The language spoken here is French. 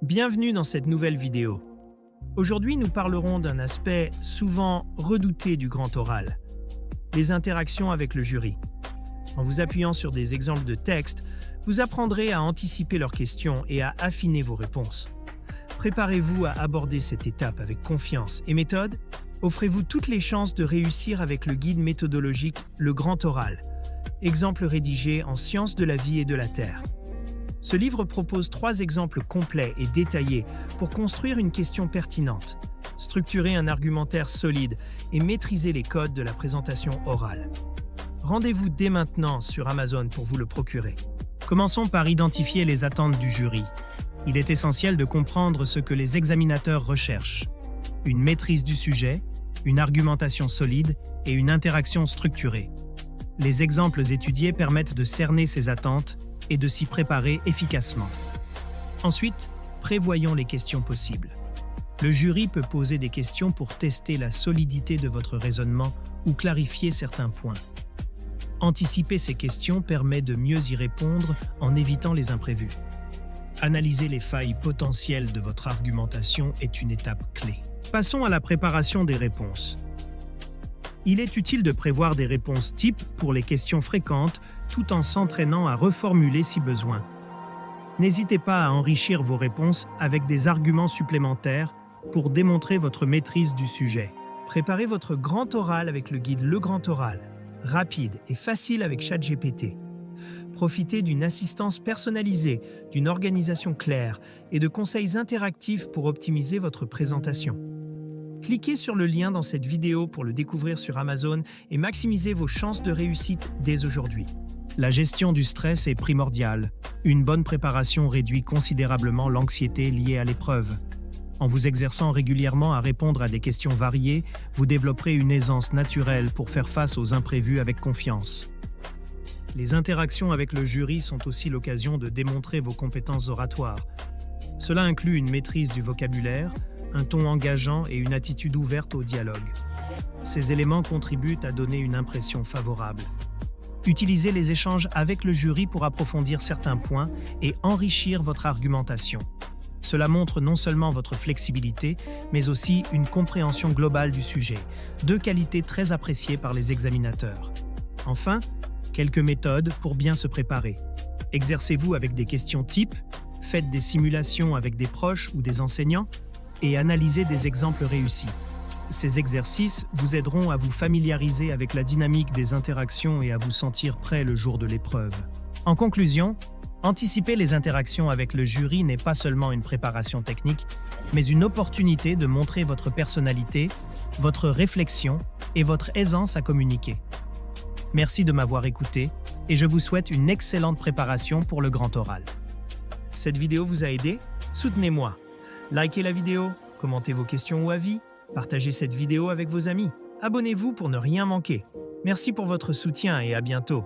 Bienvenue dans cette nouvelle vidéo. Aujourd'hui, nous parlerons d'un aspect souvent redouté du grand oral, les interactions avec le jury. En vous appuyant sur des exemples de texte, vous apprendrez à anticiper leurs questions et à affiner vos réponses. Préparez-vous à aborder cette étape avec confiance et méthode. Offrez-vous toutes les chances de réussir avec le guide méthodologique Le Grand Oral, exemple rédigé en sciences de la vie et de la terre. Ce livre propose 3 exemples complets et détaillés pour construire une question pertinente, structurer un argumentaire solide et maîtriser les codes de la présentation orale. Rendez-vous dès maintenant sur Amazon pour vous le procurer. Commençons par identifier les attentes du jury. Il est essentiel de comprendre ce que les examinateurs recherchent. Une maîtrise du sujet, une argumentation solide et une interaction structurée. Les exemples étudiés permettent de cerner ces attentes et de s'y préparer efficacement. Ensuite, prévoyons les questions possibles. Le jury peut poser des questions pour tester la solidité de votre raisonnement ou clarifier certains points. Anticiper ces questions permet de mieux y répondre en évitant les imprévus. Analyser les failles potentielles de votre argumentation est une étape clé. Passons à la préparation des réponses. Il est utile de prévoir des réponses types pour les questions fréquentes tout en s'entraînant à reformuler si besoin. N'hésitez pas à enrichir vos réponses avec des arguments supplémentaires pour démontrer votre maîtrise du sujet. Préparez votre grand oral avec le guide Le Grand Oral, rapide et facile avec ChatGPT. Profitez d'une assistance personnalisée, d'une organisation claire et de conseils interactifs pour optimiser votre présentation. Cliquez sur le lien dans cette vidéo pour le découvrir sur Amazon et maximisez vos chances de réussite dès aujourd'hui. La gestion du stress est primordiale. Une bonne préparation réduit considérablement l'anxiété liée à l'épreuve. En vous exerçant régulièrement à répondre à des questions variées, vous développerez une aisance naturelle pour faire face aux imprévus avec confiance. Les interactions avec le jury sont aussi l'occasion de démontrer vos compétences oratoires. Cela inclut une maîtrise du vocabulaire, un ton engageant et une attitude ouverte au dialogue. Ces éléments contribuent à donner une impression favorable. Utilisez les échanges avec le jury pour approfondir certains points et enrichir votre argumentation. Cela montre non seulement votre flexibilité, mais aussi une compréhension globale du sujet, 2 qualités très appréciées par les examinateurs. Enfin, quelques méthodes pour bien se préparer. Exercez-vous avec des questions types, faites des simulations avec des proches ou des enseignants, et analysez des exemples réussis. Ces exercices vous aideront à vous familiariser avec la dynamique des interactions et à vous sentir prêt le jour de l'épreuve. En conclusion, anticiper les interactions avec le jury n'est pas seulement une préparation technique, mais une opportunité de montrer votre personnalité, votre réflexion et votre aisance à communiquer. Merci de m'avoir écouté et je vous souhaite une excellente préparation pour le grand oral. Cette vidéo vous a aidé? Soutenez-moi. Likez la vidéo, commentez vos questions ou avis, partagez cette vidéo avec vos amis. Abonnez-vous pour ne rien manquer. Merci pour votre soutien et à bientôt.